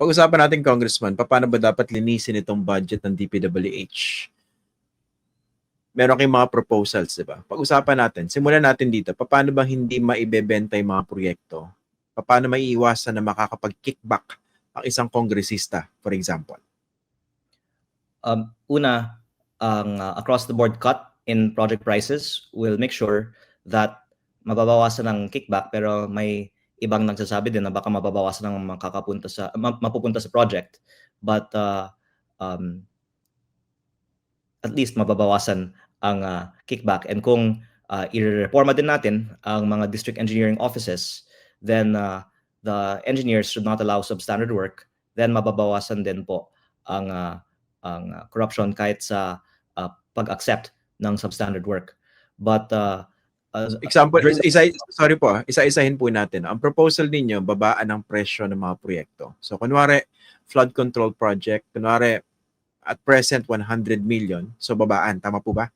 Pag-usapan natin, Congressman, paano ba dapat linisin itong budget ng DPWH? Meron kayong mga proposals, di ba? Pag-usapan natin, simulan natin dito, paano ba hindi maibebenta yung mga proyekto? Paano maiiwasan na makakapag-kickback ang isang kongresista, for example? Una, ang across the board cut in project prices will make sure that mababawasan ng kickback, pero may ibang nagsasabi din na baka mababawasan ng mapupunta sa project, but at least mababawasan ang kickback. And kung i-reforma din natin ang mga district engineering offices, then the engineers should not allow substandard work, then mababawasan din po ang corruption kahit sa pag-accept ng substandard work. But example, sorry po, isa-isahin po natin. Ang proposal ninyo, babaan ang presyo ng mga proyekto. So, kunwari, flood control project, kunwari, at present, 100 million. So, babaan. Tama po ba?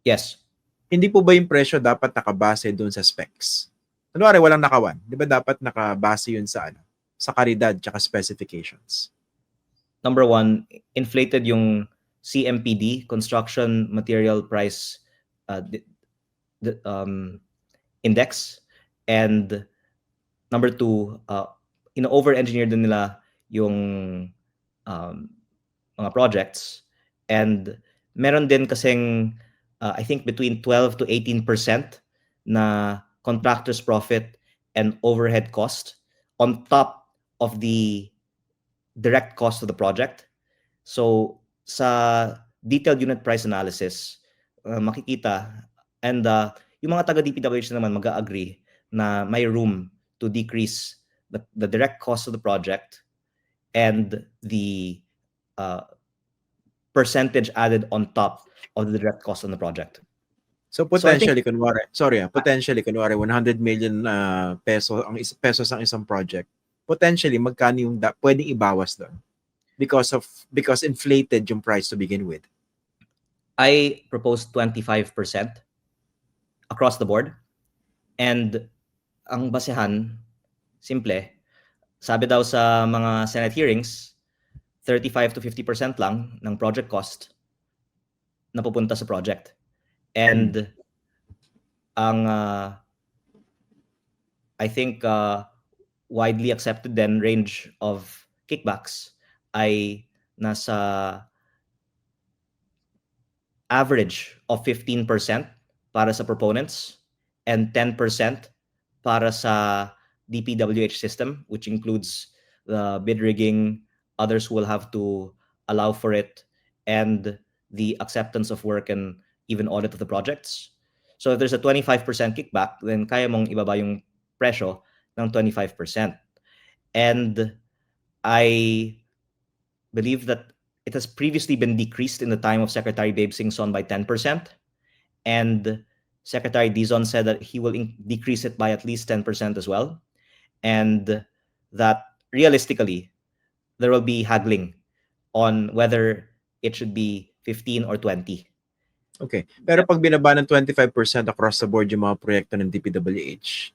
Yes. Hindi po ba yung presyo dapat nakabase dun sa specs? Kunwari, walang nakawan. Di ba dapat nakabase yun sa sa kalidad tsaka specifications? Number one, inflated yung CMPD, Construction Material Price Index. And number two, over-engineer din nila yung mga projects. And meron din kasing, I think between 12 to 18% na contractor's profit and overhead cost on top of the direct cost of the project. So sa detailed unit price analysis, makikita, and yung mga taga-DPWH naman mag-agree na may room to decrease the direct cost of the project and the percentage added on top of the direct cost on the project. So potentially, potentially, kunwari 100 million pesos ang isang project. Potentially, magkano yung pwedeng ibawas doon? Because inflated yung price to begin with. I proposed 25% across the board. And ang basehan, simple, sabi daw sa mga Senate hearings, 35 to 50% lang ng project cost na pupunta sa project. And ang I think widely accepted then range of kickbacks ay nasa average of 15% para sa proponents and 10% para sa DPWH system, which includes the bid rigging, others who will have to allow for it, and the acceptance of work and even audit of the projects. So if there's a 25% kickback, then kaya mong ibaba yung presyo ng 25%. And I believe that it has previously been decreased in the time of Secretary Babe Singson by 10%. And Secretary Dizon said that he will decrease it by at least 10% as well. And that realistically, there will be haggling on whether it should be 15 or 20. Okay. Pero pag binaba ng 25% across the board yung mga proyekto ng DPWH,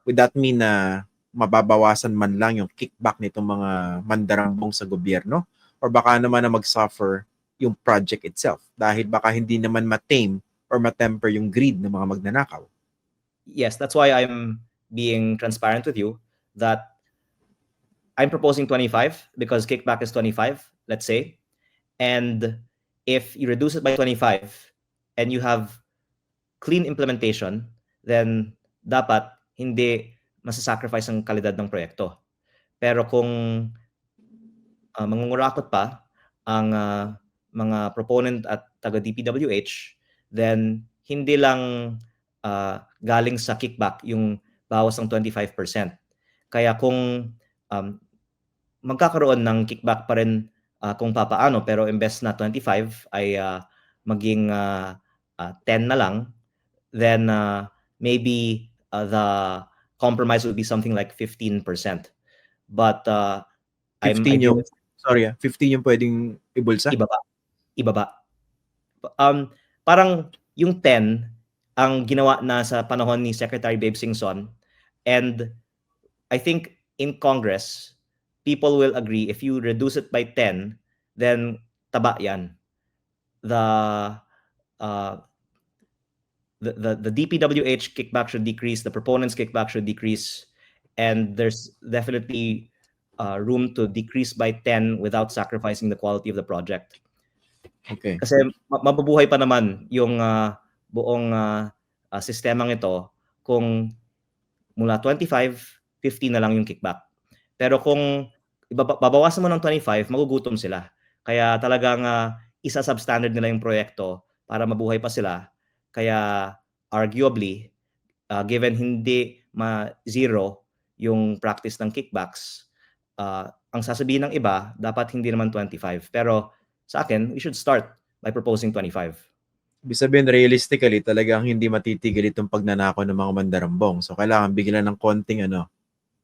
would that mean na mababawasan man lang yung kickback nitong mga mandarambong sa gobyerno? Or baka naman na mag-suffer yung project itself dahil baka hindi naman ma-tame or ma-temper yung greed ng mga magnanakaw? Yes, that's why I'm being transparent with you that I'm proposing 25 because kickback is 25, let's say. And if you reduce it by 25 and you have clean implementation, then dapat hindi masasacrifice ang kalidad ng proyekto. Pero kung mangungurakot pa ang mga proponent at taga-DPWH, then hindi lang galing sa kickback yung bawas ng 25%. Kaya kung magkakaroon ng kickback pa rin kung papaano, pero imbes na 25 ay maging 10 na lang, then maybe the compromise would be something like 15%. But 15 yung pwedeng ibulsa? Ibaba. Parang yung 10 ang ginawa na sa panahon ni Secretary Babe Singson, and I think in Congress, people will agree if you reduce it by 10, then taba yan. The DPWH kickback should decrease, the proponents kickback should decrease, and there's definitely room to decrease by 10 without sacrificing the quality of the project. Okay. Kasi mabubuhay pa naman yung buong sistemang ito kung mula 25, 50 na lang yung kickback. Pero kung babawasan mo ng 25, magugutom sila. Kaya talagang isa-substandard nila yung proyekto para mabuhay pa sila. Kaya arguably, given hindi zero yung practice ng kickbacks, ang sasabihin ng iba, dapat hindi naman 25. Pero sa akin, we should start by proposing 25. Ibig sabihin, realistically, talagang hindi matitigil itong pagnanakaw ng mga mandarambong. So, kailangan bigyan ng konting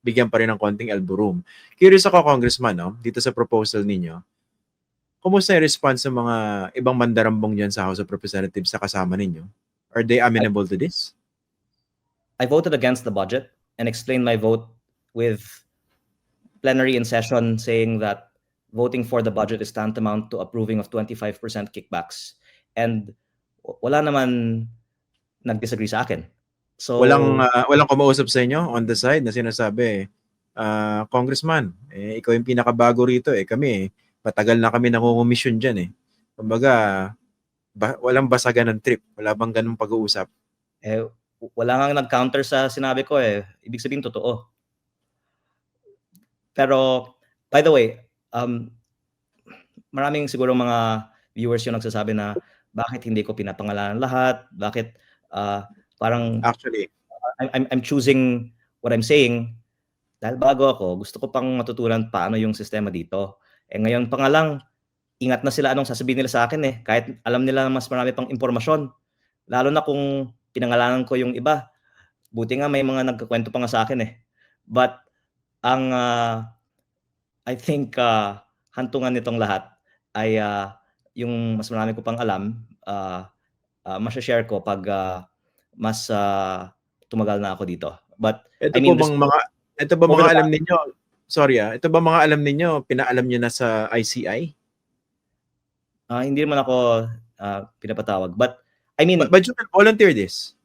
bigyan pa rin ng konting elbow room. Curious ako, Congressman, dito sa proposal ninyo, kumusta yung response ng mga ibang mandarambong dyan sa House of Representatives sa kasama ninyo? Are they amenable to this? I voted against the budget and explained my vote with plenary in session saying that voting for the budget is tantamount to approving of 25% kickbacks. And wala naman nag-disagree sa akin. So walang kumausap sa inyo on the side na sinasabi, Congressman, ikaw yung pinakabago rito kami patagal na kami nangungumisyon dyan Kumbaga, walang basagan ng trip. Wala bang ganung pag-uusap? Wala nga nag-counter sa sinabi ko Ibig sabihin totoo. Pero, by the way, maraming siguro mga viewers yung nagsasabi na bakit hindi ko pinapangalanan lahat, bakit parang Actually, I'm choosing what I'm saying dahil bago ako, gusto ko pang matutunan paano yung sistema dito. Ngayon pa nga lang, ingat na sila anong sasabihin nila sa akin kahit alam nila mas marami pang impormasyon. Lalo na kung pinangalanan ko yung iba. Buti nga may mga nagkakwento pa nga sa akin But ang I think hantungan nitong lahat ay yung mas marami ko pang alam, masha-share ko pag mas tumagal na ako dito. But ito ba mga alam ninyo? Sorry ito ba mga alam ninyo, pinaalam niyo na sa ICI? Hindi naman ako pinapatawag. But I mean, but you can volunteer this.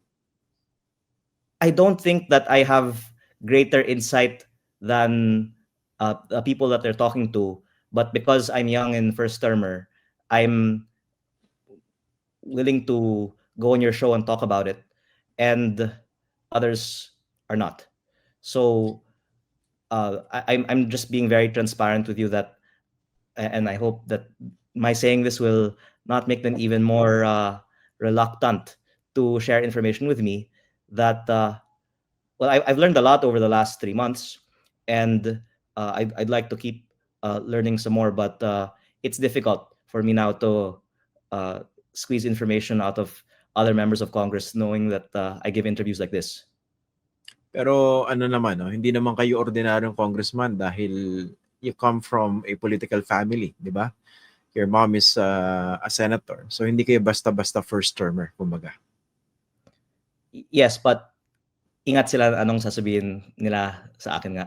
I don't think that I have greater insight than the people that they're talking to. But because I'm young and first termer, I'm willing to go on your show and talk about it, and others are not. So I'm just being very transparent with you that, and I hope that my saying this will not make them even more reluctant to share information with me. That I've learned a lot over the last 3 months, and I'd like to keep learning some more, but it's difficult for me now to squeeze information out of other members of Congress, knowing that I give interviews like this. Pero naman, hindi naman kayo ordinaryong congressman dahil you come from a political family, di ba? Your mom is a senator. So hindi kayo basta-basta first termer, kumbaga. Yes, but ingat sila anong sasabihin nila sa akin nga.